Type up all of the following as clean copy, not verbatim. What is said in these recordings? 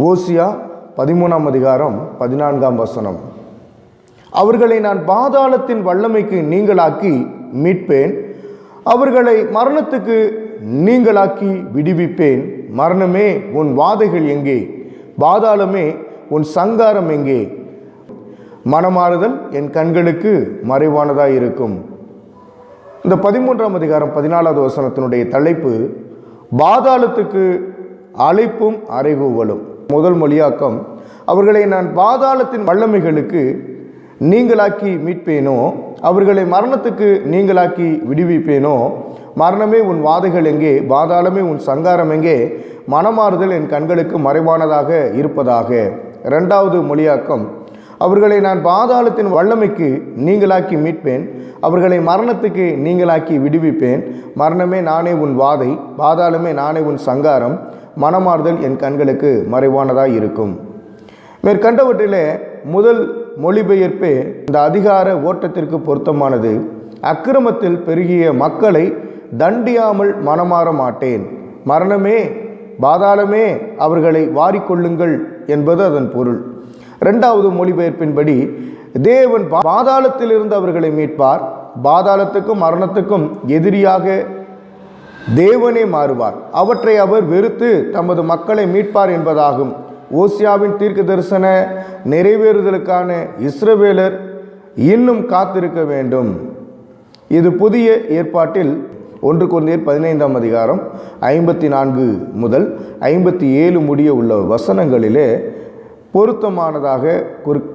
ஓசியா 13ஆம் அதிகாரம் 14ஆம் வசனம். அவர்களை நான் பாதாளத்தின் வல்லமைக்கு நீங்களாக்கி மீட்பேன், அவர்களை மரணத்துக்கு நீங்களாக்கி விடுவிப்பேன். மரணமே உன் வாதைகள் எங்கே? பாதாளமே உன் சங்காரம் எங்கே? மனமாறுதல் என் கண்களுக்கு மறைவானதாய் இருக்கும். இந்த 13ஆம் அதிகாரம் 14வது வசனத்தினுடைய தலைப்பு பாதாளத்துக்கு அழைப்பும் அறைகூவலும். முதல் மொழியாக்கம், அவர்களை நான் பாதாளத்தின் வல்லமைகளுக்கு நீங்களாக்கி மீட்பேனோ, அவர்களை மரணத்துக்கு நீங்களாக்கி விடுவிப்பேனோ. மரணமே உன் வாதைகள் எங்கே? பாதாளமே உன் சங்காரம் எங்கே? மனமாறுதல் என் கண்களுக்கு மறைவானதாக இருப்பதாக. இரண்டாவது மொழியாக்கம், அவர்களை நான் பாதாளத்தின் வல்லமைக்கு நீங்களாக்கி மீட்பேன், அவர்களை மரணத்துக்கு நீங்களாக்கி விடுவிப்பேன். மரணமே நானே உன் வாதை, பாதாளமே நானே உன் சங்காரம், மனமாறுதல் என் கண்களுக்கு மறைவானதாக இருக்கும். மேற்கண்டவற்றிலே முதல் மொழிபெயர்ப்பே இந்த அதிகார ஓட்டத்திற்கு பொருத்தமானது. அக்கிரமத்தில் பெருகிய மக்களை தண்டியாமல் மனமாற மாட்டேன். மரணமே பாதாளமே அவர்களை வாரிக்கொள்ளுங்கள் என்பது அதன் பொருள். இரண்டாவது மொழிபெயர்ப்பின்படி, தேவன் பாதாளத்திலிருந்து அவர்களை மீட்பார், பாதாளத்துக்கும் மரணத்துக்கும் எதிரியாக தேவனே மாறுவார், அவற்றை அவர் வெறுத்து தமது மக்களை மீட்பார் என்பதாகும். ஓசியாவின் தீர்க்க தரிசன நிறைவேறுதலுக்கான இஸ்ரவேலர் இன்னும் காத்திருக்க வேண்டும். இது புதிய ஏற்பாட்டில் 1 கொரிந்தியர் 15ஆம் அதிகாரம் 54 முதல் 57 முடிய உள்ள வசனங்களிலே பொருத்தமானதாக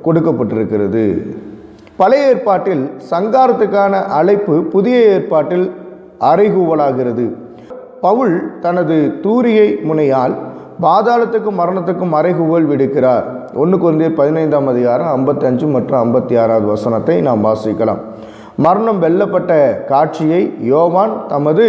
கொடுக்கப்பட்டிருக்கிறது. பழைய ஏற்பாட்டில் சங்காரத்துக்கான அழைப்பு புதிய ஏற்பாட்டில் அறைகூவலாகிறது. பவுல் தனது தூரிகை முனையால் பாதாளத்துக்கும் மரணத்துக்கும் அறைகூவல் விடுக்கிறார். 1 கொரிந்தியர் 15ஆம் அதிகாரம் 55 மற்றும் 56வது வசனத்தை நாம் வாசிக்கலாம். மரணம் வெல்லப்பட்ட காட்சியை யோவான் தமது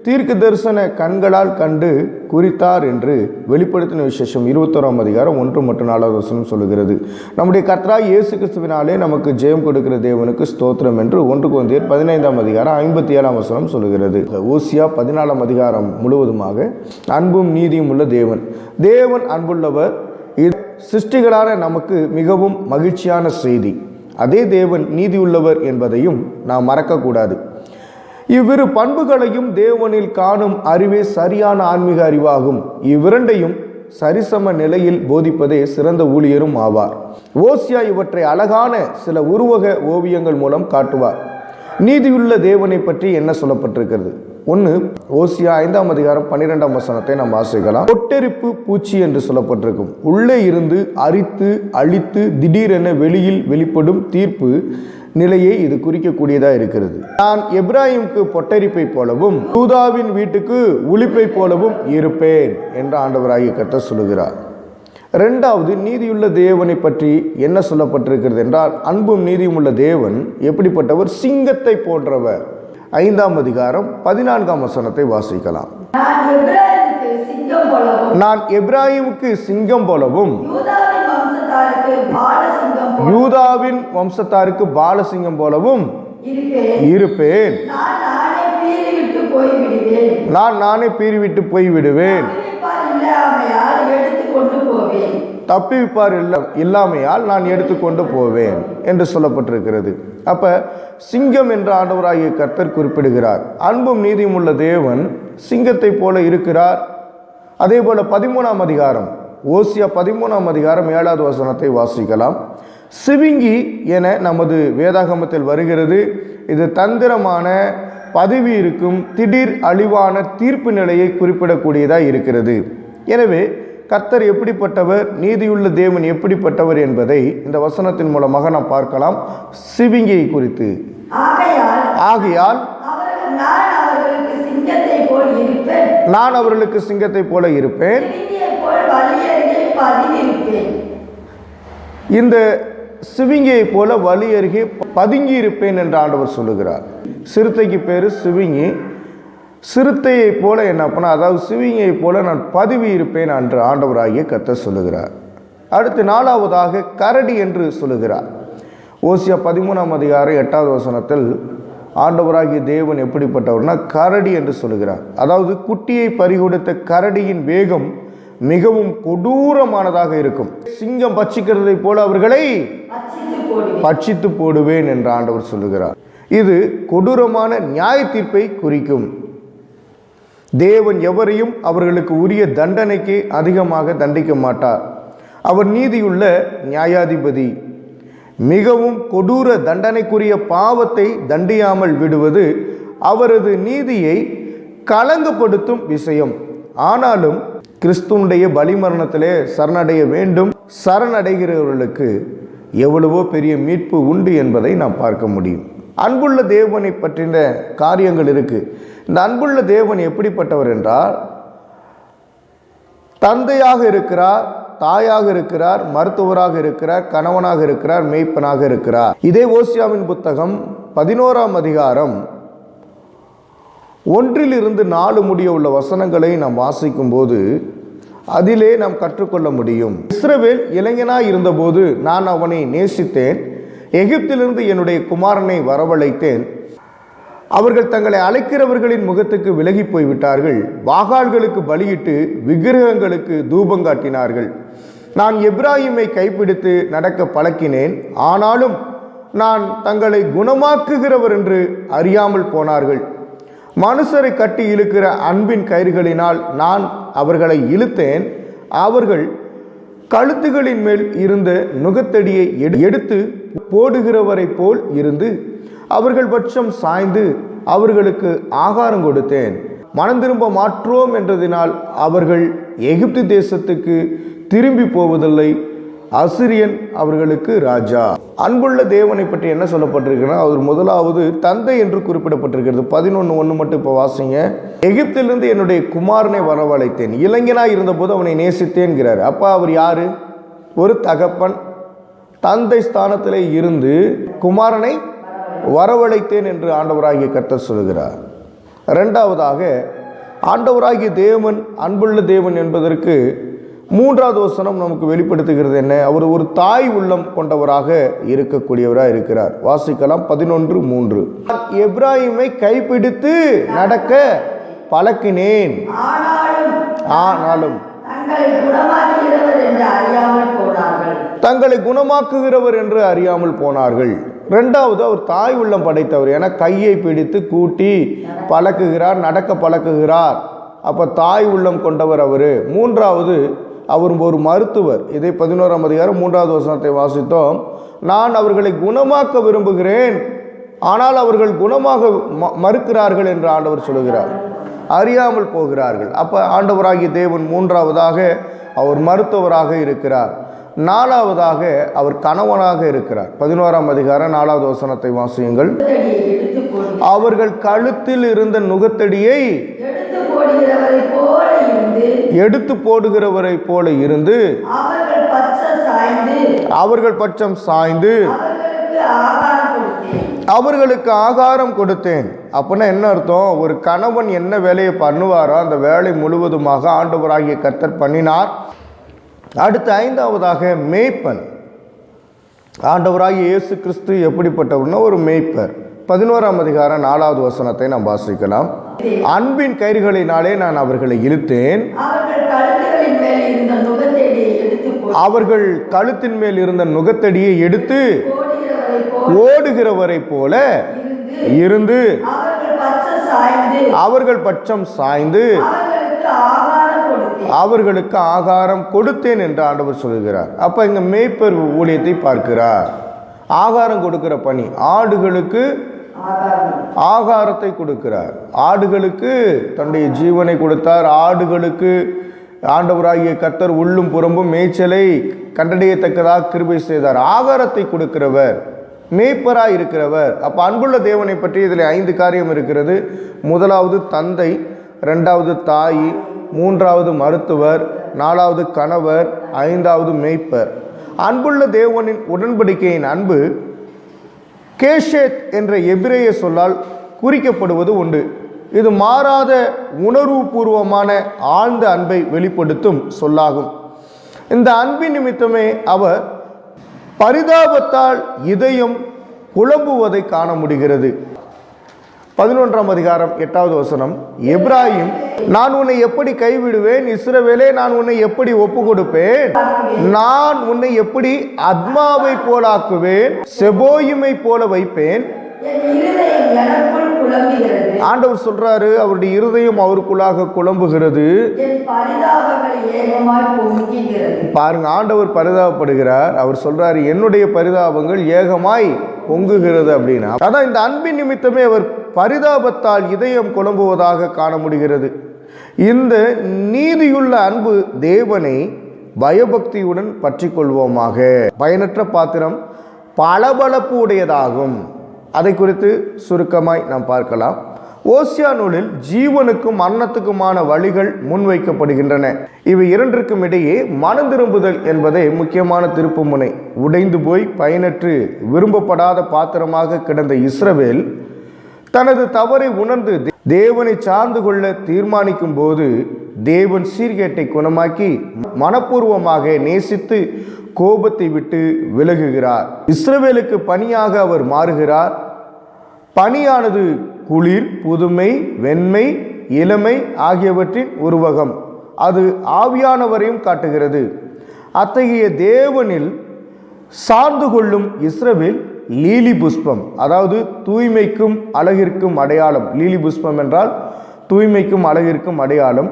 தீர்க்க தரிசன கண்களால் கண்டு குறித்தார் என்று வெளிப்படுத்தின விசேஷம் 21ஆம் அதிகாரம் 1 மற்றும் 4வது வசனம் சொல்லுகிறது. நம்முடைய கர்த்தராகிய இயேசு கிறிஸ்துவினாலே நமக்கு ஜெயம் கொடுக்கிற தேவனுக்கு ஸ்தோத்திரம் என்று 1 கொரிந்தியர் 15ஆம் அதிகாரம் 57ஆம் வசனம் சொல்லுகிறது. ஓசியா 14ஆம் அதிகாரம் முழுவதுமாக அன்பும் நீதியும் உள்ள தேவன். தேவன் அன்புள்ளவர். இது சிருஷ்டிகளான நமக்கு மிகவும் மகிழ்ச்சியான செய்தி. அதே தேவன் நீதியுள்ளவர் என்பதையும் நாம் மறக்கக்கூடாது. இவ்விரு பண்புகளையும் தேவனில் காணும் அறிவே சரியான ஆன்மீக அறிவாகும். இவ்விரண்டையும் சரிசம நிலையில் போதிப்பதே சிறந்த ஊழியரும் ஆவார். ஓசியா இவற்றை அழகான சில உருவக ஓவியங்கள் மூலம் காட்டுவார். நீதியுள்ள தேவனை பற்றி என்ன சொல்லப்பட்டிருக்கிறது? 1 ஓசியா 5ஆம் அதிகாரம் 12ஆம் வசனத்தை நாம் வாசிக்கலாம். ஒட்டெரிப்பு பூச்சி என்று சொல்லப்பட்டிருக்கும். உள்ளே இருந்து அரித்து அழித்து திடீரென வெளியில் வெளிப்படும் தீர்ப்பு நிலையை இது குறிக்கக்கூடியதாக இருக்கிறது. நான் எப்ராஹிமுக்கு பொட்டரிப்பை போலவும் யூதாவின் வீட்டுக்கு உளிப்பை போலவும் இருப்பேன் என்று ஆண்டவராகிய கர்த்தர் சொல்லுகிறார். இரண்டாவது, நீதியுள்ள தேவனை பற்றி என்ன சொல்லப்பட்டிருக்கிறது என்றால், அன்பும் நீதியும் உள்ள தேவன் எப்படிப்பட்டவர்? சிங்கத்தை போன்றவர். 5ஆம் அதிகாரம் 14ஆம் வசனத்தை வாசிக்கலாம். நான் எப்ராஹிமுக்கு சிங்கம் போலவும் யூதாவின் வம்சத்தாருக்கு பாலசிங்கம் போலவும் இருப்பேன். நான் நானே பீறிவிட்டு போய்விடுவேன். தப்பிவிப்பார் இல்லாமையால் நான் எடுத்துக்கொண்டு போவேன் என்று சொல்லப்பட்டிருக்கிறது. அப்ப சிங்கம் என்ற ஆண்டவராகிய கர்த்தர் குறிப்பிடுகிறார். அன்பும் நீதியும் உள்ள தேவன் சிங்கத்தை போல இருக்கிறார். அதே போல 13ஆம் அதிகாரம் ஓசியா 13ஆம் அதிகாரம் 7வது வசனத்தை வாசிக்கலாம். சிவிங்கி என நமது வேதாகமத்தில் வருகிறது. இது தந்திரமான பதவி இருக்கும் திடீர் அழிவான தீர்ப்பு நிலையை குறிப்பிடக்கூடியதாக இருக்கிறது. எனவே கர்த்தர் எப்படிப்பட்டவர், நீதியுள்ள தேவன் எப்படிப்பட்டவர் என்பதை இந்த வசனத்தின் மூலமாக நாம் பார்க்கலாம். சிவிங்கியை குறித்து, ஆகையால் நான் அவர்களுக்கு சிங்கத்தை போல இருப்பேன், இந்த சிவிங்கியை போல வலி அருகே பதுங்கி இருப்பேன் என்று ஆண்டவர் சொல்லுகிறார். சிறுத்தைக்கு பேரு சிவிங்கி. சிறுத்தையை போல என்ன பண்ண, அதாவது சிவிங்கியை போல நான் பதுவி இருப்பேன் என்று ஆண்டவராகிய கர்த்தர் சொல்லுகிறார். அடுத்து 4வதாக கரடி என்று சொல்லுகிறார். ஓசியா 13ஆம் அதிகாரம் 8வது வசனத்தில் ஆண்டவராகிய தேவன் எப்படிப்பட்டவர்னா கரடி என்று சொல்லுகிறார். அதாவது குட்டியை பறிகொடுத்த கரடியின் வேகம் மிகவும் கொடூரமானதாக இருக்கும். சிங்கம் பட்சிக்கிறதை போல அவர்களை பட்சித்து போடுவேன் என்று ஆண்டவர் சொல்லுகிறார். இது கொடூரமான நியாய தீர்ப்பை குறிக்கும். தேவன் எவரையும் அவர்களுக்கு உரிய தண்டனைக்கு அதிகமாக தண்டிக்க மாட்டார். அவர் நீதியுள்ள நியாயாதிபதி. மிகவும் கொடூர தண்டனைக்குரிய பாவத்தை தண்டியாமல் விடுவது அவரது நீதியை களங்கப்படுத்தும் விஷயம். ஆனாலும் கிறிஸ்துவுடைய பலிமரணத்திலே சரணடைய வேண்டும். சரணடைகிறவர்களுக்கு எவ்வளவோ பெரிய மீட்பு உண்டு என்பதை நாம் பார்க்க முடியும். அன்புள்ள தேவனை பற்றின காரியங்கள் இருக்கு. இந்த அன்புள்ள தேவன் எப்படிப்பட்டவர் என்றால், தந்தையாக இருக்கிறார், தாயாக இருக்கிறார், மருத்துவராக இருக்கிறார், கணவனாக இருக்கிறார், மேய்ப்பனாக இருக்கிறார். இதே ஓசியாவின் புத்தகம் 11ஆம் அதிகாரம் 1-4 முடிய உள்ள வசனங்களை நாம் வாசிக்கும் போது அதிலே நாம் கற்றுக்கொள்ள முடியும். இஸ்ரவேல் இளைஞனாய் இருந்தபோது நான் அவனை நேசித்தேன், எகிப்திலிருந்து என்னுடைய குமாரனை வரவழைத்தேன். அவர்கள் தங்களை அழைக்கிறவர்களின் முகத்துக்கு விலகி போய்விட்டார்கள், வாகால்களுக்கு பலியிட்டு விக்கிரகங்களுக்கு தூபம் காட்டினார்கள். நான் எப்ராஹிமை கைப்பிடித்து நடக்க பழக்கினேன், ஆனாலும் நான் தங்களை குணமாக்குகிறவர் என்று அறியாமல் போனார்கள். மனுஷரை கட்டி இழுக்கிற அன்பின் கயிறுகளினால் நான் அவர்களை இழுத்தேன். அவர்கள் கழுத்துகளின் மேல் இருந்த நுகத்தடியை எடுத்து போடுகிறவரை போல் இருந்து அவர்கள் பட்சம் சாய்ந்து அவர்களுக்கு ஆகாரம் கொடுத்தேன். மனம் திரும்ப மாற்றோம் என்றதினால் அவர்கள் எகிப்து தேசத்துக்கு திரும்பி போவதில்லை. அசிரியன் அவர்களுக்கு ராஜா. அன்புள்ள தேவனை பற்றி என்ன சொல்லப்பட்டிருக்குன்னா, அவர் முதலாவது தந்தை என்று குறிப்பிடப்பட்டிருக்கிறது. 11:1 மட்டும் இப்போ வாசிங்க. எகிப்திலிருந்து என்னுடைய குமாரனை வரவழைத்தேன், இளைஞனாய் இருந்தபோது அவனை நேசித்தேன்கிறார். அப்பா அவர் யாரு? ஒரு தகப்பன். தந்தை ஸ்தானத்திலே இருந்து குமாரனை வரவழைத்தேன் என்று ஆண்டவராகிய கர்த்தர் சொல்கிறார். இரண்டாவதாக, ஆண்டவராகிய தேவன் அன்புள்ள தேவன் என்பதற்கு 3வது வசனம் நமக்கு வெளிப்படுத்துகிறது என்ன? அவர் ஒரு தாய் உள்ளம் கொண்டவராக இருக்கக்கூடியவராக இருக்கிறார். வாசிக்கலாம் 11:3. எப்ராஹிமை கைப்பிடித்து நடக்க பழக்கினேன், ஆனாலும் தங்களை குணமாக்குகிறவர் என்று அறியாமல் போனார்கள். இரண்டாவது, அவர் தாய் உள்ளம் படைத்தவர் என கையை பிடித்து கூட்டி பழக்குகிறார், நடக்க பழக்குகிறார். அப்போ தாய் உள்ளம் கொண்டவர் அவர். மூன்றாவது, அவர் ஒரு மருத்துவர். இதை 11ஆம் அதிகாரம் 3வது வசனத்தை வாசித்தோம். நான் அவர்களை குணமாக்க விரும்புகிறேன், ஆனால் அவர்கள் குணமாக மறுக்கிறார்கள் என்று ஆண்டவர் சொல்கிறார். அறியாமல் போகிறார்கள். அப்போ ஆண்டவராகிய தேவன் மூன்றாவதாக அவர் மருத்துவராக இருக்கிறார். நாலாவதாக அவர் கணவனாக இருக்கிறார். 11ஆம் அதிகாரம் 4வது வசனத்தை வாசியுங்கள். அவர்கள் கழுத்தில் இருந்த நுகத்தடியை எடுத்து போடுகிறவரை போல இருந்து அவர்கள் பட்சம் சாய்ந்து அவர்களுக்கு ஆகாரம் கொடுத்தேன். அப்படின்னா என்ன அர்த்தம்? ஒரு கணவன் என்ன வேலையை பண்ணுவாரோ அந்த வேலை முழுவதுமாக ஆண்டவராகிய கர்த்தர் பண்ணினார். அடுத்து 5வதாக மேய்ப்பன். ஆண்டவராகிய இயேசு கிறிஸ்து எப்படிப்பட்டவர்னா ஒரு மேய்ப்பர். 11ஆம் அதிகாரம் 4வது வசனத்தை நாம் வாசிக்கலாம். அன்பின் கயிறுகளினாலே நான் அவர்களை இழுத்தேன், அவர்கள் கழுத்தின் மேல் இருந்த நுகத்தடியை எடுத்து ஓடுகிறவரை போல இருந்து அவர்கள் பட்சம் சாய்ந்து அவர்களுக்கு ஆகாரம் கொடுத்தேன் என்று ஆண்டவர் சொல்கிறார். அப்ப இங்க மேய்ப்பர் ஊழியத்தை பார்க்கிறார். ஆகாரம் கொடுக்கிற பணி. ஆடுகளுக்கு ஆகாரத்தை கொடுக்கிறார். ஆடுகளுக்கு தன்னுடைய ஜீவனை கொடுத்தார். ஆடுகளுக்கு ஆண்டவராகிய கர்த்தர் உள்ளும் புறம்பும் மேய்ச்சலை கண்டடையத்தக்கதாக கிருபை செய்தார். ஆகாரத்தை கொடுக்கிறவர், மேய்ப்பராய் இருக்கிறவர். அப்போ அன்புள்ள தேவனை பற்றி இதில் 5 காரியம் இருக்கிறது. முதலாவது தந்தை, 2வது தாய், 3வது மருத்துவர், 4வது கணவர், 5வது மேய்ப்பர். அன்புள்ள தேவனின் உடன்படிக்கையின் அன்பு கேஷேத் என்ற எபிரேய சொல்லால் குறிக்கப்படுவது உண்டு. இது மாறாத உணர்வுபூர்வமான ஆழ்ந்த அன்பை வெளிப்படுத்தும் சொல்லாகும். இந்த அன்பின் நிமித்தமே அவர் பரிதாபத்தால் இதயம் குழம்புவதை காண முடிகிறது. 11ஆம் அதிகாரம் 8வது வசனம், எப்ராஹிம், நான் உன்னை எப்படி கைவிடுவேன்? இஸ்ரவேலே, நான் உன்னை எப்படி ஒப்பு கொடுப்பேன்? நான் உன்னை எப்படி அத்மாவை போலாக்குவேன், செபோயிமை போல வைப்பேன். ஆண்டவர் சொல்றாரு, அவருடைய இருதயம் அவருக்குள்ளாக குழம்புகிறது. பாருங்க, ஆண்டவர் பரிதாபப்படுகிறார். அவர் சொல்றாரு, என்னுடைய பரிதாபங்கள் ஏகமாய் பொங்குகிறது அப்படின்னா. அதான் இந்த அன்பின் நிமித்தமே அவர் பரிதாபத்தால் இதயம் குழம்புவதாக காண முடிகிறது. இந்த நீதியுள்ள அன்பு தேவனை பயபக்தியுடன் பற்றி கொள்வோமாக. பயனற்ற பாத்திரம் பளபளப்பு உடையதாகும். அதை குறித்து சுருக்கமாய் நாம் பார்க்கலாம். ஓசியா நூலில் ஜீவனுக்கும் மரணத்துக்குமான வழிகள் முன்வைக்கப்படுகின்றன. இவை இரண்டிற்கும் இடையே மனம் திரும்புதல் என்பதே முக்கியமான திருப்பு முனை. உடைந்து போய் பயனற்று விரும்பப்படாத பாத்திரமாக கிடந்த இஸ்ரவேல் தனது தவறை உணர்ந்து தேவனை சார்ந்து கொள்ள தீர்மானிக்கும் போது தேவன் சீர்கேட்டை குணமாக்கி மனப்பூர்வமாக நேசித்து கோபத்தை விட்டு விலகுகிறார். இஸ்ரவேலுக்கு பணியாக அவர் மாறுகிறார். பணியானது குளிர், புதுமை, வெண்மை, இளமை ஆகியவற்றின் உருவகம். அது ஆவியானவரையும் காட்டுகிறது. அத்தகைய தேவனில் சார்ந்து கொள்ளும் இஸ்ரவேல் லீலி புஷ்பம், அதாவது தூய்மைக்கும் அழகிற்கும் அடையாளம். லீலி புஷ்பம் என்றால் தூய்மைக்கும் அழகிற்கும் அடையாளம்.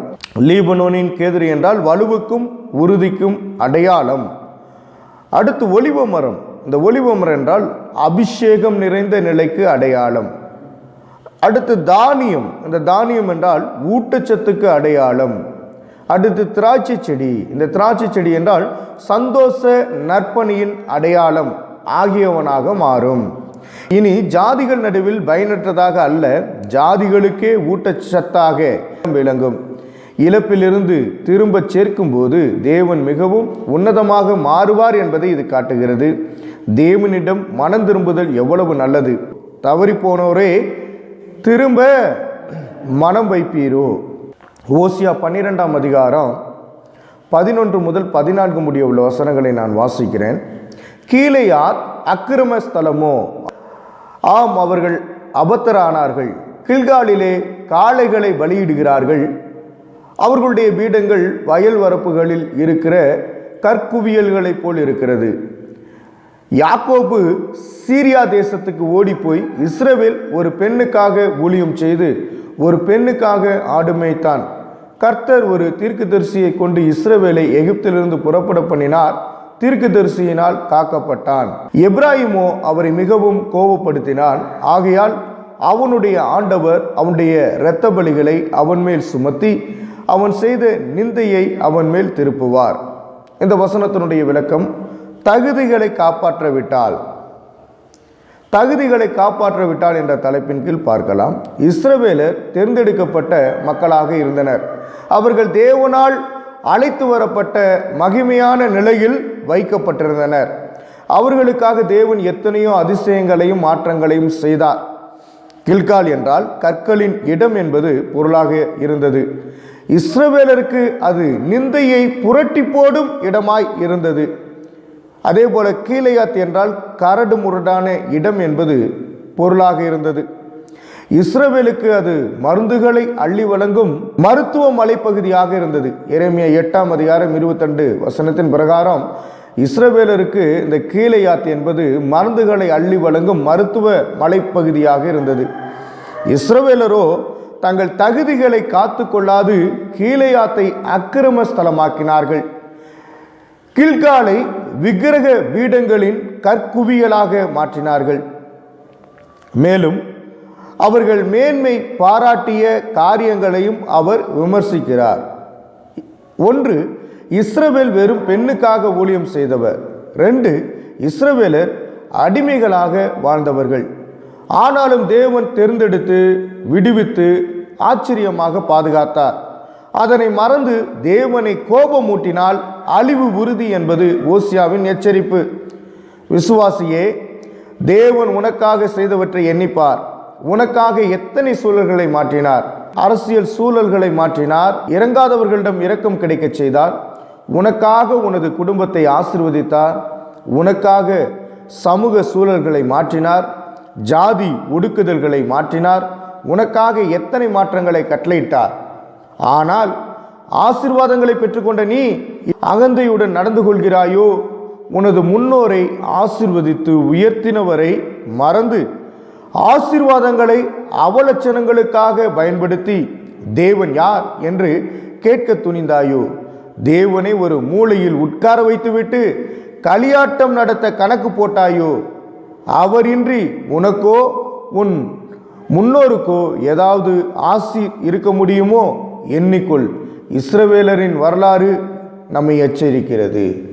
லீபனோனின் கேதுரு என்றால் வலுவுக்கும் உறுதிக்கும் அடையாளம். அடுத்து ஒலிவ மரம். இந்த ஒலிவ மரம் என்றால் அபிஷேகம் நிறைந்த நிலைக்கு அடையாளம். அடுத்து தானியம். இந்த தானியம் என்றால் ஊட்டச்சத்துக்கு அடையாளம். அடுத்து திராட்சை செடி. இந்த திராட்சை செடி என்றால் சந்தோஷ நற்பணியின் அடையாளம் ஆகியவனாக மாறும். இனி ஜாதிகள் நடுவில் பயனற்றதாக அல்ல, ஜாதிகளுக்கே ஊட்டச்சத்தாக விளங்கும். இழப்பிலிருந்து திரும்ப சேர்க்கும் போது தேவன் மிகவும் உன்னதமாக மாறுவார் என்பதை இது காட்டுகிறது. தேவனிடம் மனம் திரும்புதல் எவ்வளவு நல்லது. தவறி போனோரே திரும்ப மனம் வைப்பீரோ. ஓசியா 12ஆம் அதிகாரம் 11 முதல் 14 முடிய உள்ள வசனங்களை நான் வாசிக்கிறேன். கீலேயாத் அக்கிரம ஸ்தலமோ, ஆம், அவர்கள் அபத்தரானார்கள். கில்காலிலே காளைகளை பலியிடுகிறார்கள். அவர்களுடைய பீடங்கள் வயல் வரப்புகளில் இருக்கிற கற்குவியல்களைப் போல் இருக்கிறது. யாக்கோபு சீரியா தேசத்துக்கு ஓடிப்போய் இஸ்ரவேல் ஒரு பெண்ணுக்காக ஊழியம் செய்து ஒரு பெண்ணுக்காக ஆடு மேய்த்தான். கர்த்தர் ஒரு தீர்க்கதரிசியை கொண்டு இஸ்ரவேலை எகிப்திலிருந்து புறப்பட பண்ணினார். தீர்க்கதரிசியினால் காக்கப்பட்டான். எப்ராஹிமோ அவரை மிகவும் கோபப்படுத்தினான். ஆகையால் அவனுடைய ஆண்டவர் அவனுடைய இரத்த பலிகளை அவன் மேல் சுமத்தி அவன் செய்த நிந்தையை அவன் மேல் திருப்புவார். இந்த வசனத்தினுடைய விளக்கம், தகுதிகளை காப்பாற்றவிட்டால் என்ற தலைப்பின் கீழ் பார்க்கலாம். இஸ்ரவேலர் தேர்ந்தெடுக்கப்பட்ட மக்களாக இருந்தனர். அவர்கள் தேவனால் அழைத்து வரப்பட்ட மகிமையான நிலையில் வைக்கப்பட்டிருந்தனர். அவர்களுக்காக தேவன் எத்தனையோ அதிசயங்களையும் மாற்றங்களையும் செய்தார். கில்கால் என்றால் கற்களின் இடம் என்பது பொருளாக இருந்தது. இஸ்ரவேலருக்கு அது நிந்தையை புரட்டி போடும் இடமாய் இருந்தது. அதே போல கீலேயாத் என்றால் கரடு முரடான இடம் என்பது பொருளாக இருந்தது. இஸ்ரவேலுக்கு அது மருந்துகளை அள்ளி வழங்கும் மருத்துவ மலைப்பகுதியாக இருந்தது. எரேமியா 8ஆம் அதிகாரம் 22 வசனத்தின் பிரகாரம் இஸ்ரவேலருக்கு இந்த கீலேயாத் என்பது மருந்துகளை அள்ளி வழங்கும் மருத்துவ மலைப்பகுதியாக இருந்தது. இஸ்ரவேலரோ தங்கள் தகுதிகளை காத்து கொள்ளாது கீலேயாத்தை அக்கிரம ஸ்தலமாக்கினார்கள். கில்காலை விக்கிரக பீடங்களின் கற்குவியலாக மாற்றினார்கள். மேலும் அவர்கள் மேன்மை பாராட்டிய காரியங்களையும் அவர் விமர்சிக்கிறார். 1, இஸ்ரவேல் வெறும் பெண்ணுக்காக ஊழியம் செய்தவர். 2, இஸ்ரவேலர் அடிமைகளாக வாழ்ந்தவர்கள். ஆனாலும் தேவன் தேர்ந்தெடுத்து விடுவித்து ஆச்சரியமாக பாதுகாத்தார். அதனை மறந்து தேவனை கோபமூட்டினால் அழிவு உறுதி என்பது ஓசியாவின் எச்சரிப்பு. விசுவாசியே, தேவன் உனக்காக செய்தவற்றை எண்ணிப்பார். உனக்காக எத்தனை சூழல்களை மாற்றினார். அரசியல் சூழல்களை மாற்றினார். இறங்காதவர்களிடம் இரக்கம் கிடைக்க செய்தார். உனக்காக உனது குடும்பத்தை ஆசீர்வதித்தார். உனக்காக சமூக சூழல்களை மாற்றினார். ஜாதி ஒடுக்குதல்களை மாற்றினார். உனக்காக எத்தனை மாற்றங்களை கட்டளையிட்டார். ஆனால் ஆசீர்வாதங்களை பெற்றுக்கொண்ட நீ அகந்தையுடன் நடந்து கொள்கிறாயோ? உனது முன்னோரை ஆசீர்வதித்து உயர்த்தினவரை மறந்து ஆசீர்வாதங்களை அவலட்சணங்களுக்காக பயன்படுத்தி தேவன் யார் என்று கேட்க துணிந்தாயோ? தேவனை ஒரு மூலையில் உட்கார வைத்துவிட்டு களியாட்டம் நடத்த கணக்கு போட்டாயோ? அவரின்றி உனக்கோ உன் முன்னோருக்கோ ஏதாவது ஆசி இருக்க முடியுமோ? எண்ணிக்கொள். இஸ்ரவேலரின் வரலாறு நம்மை எச்சரிக்கிறது.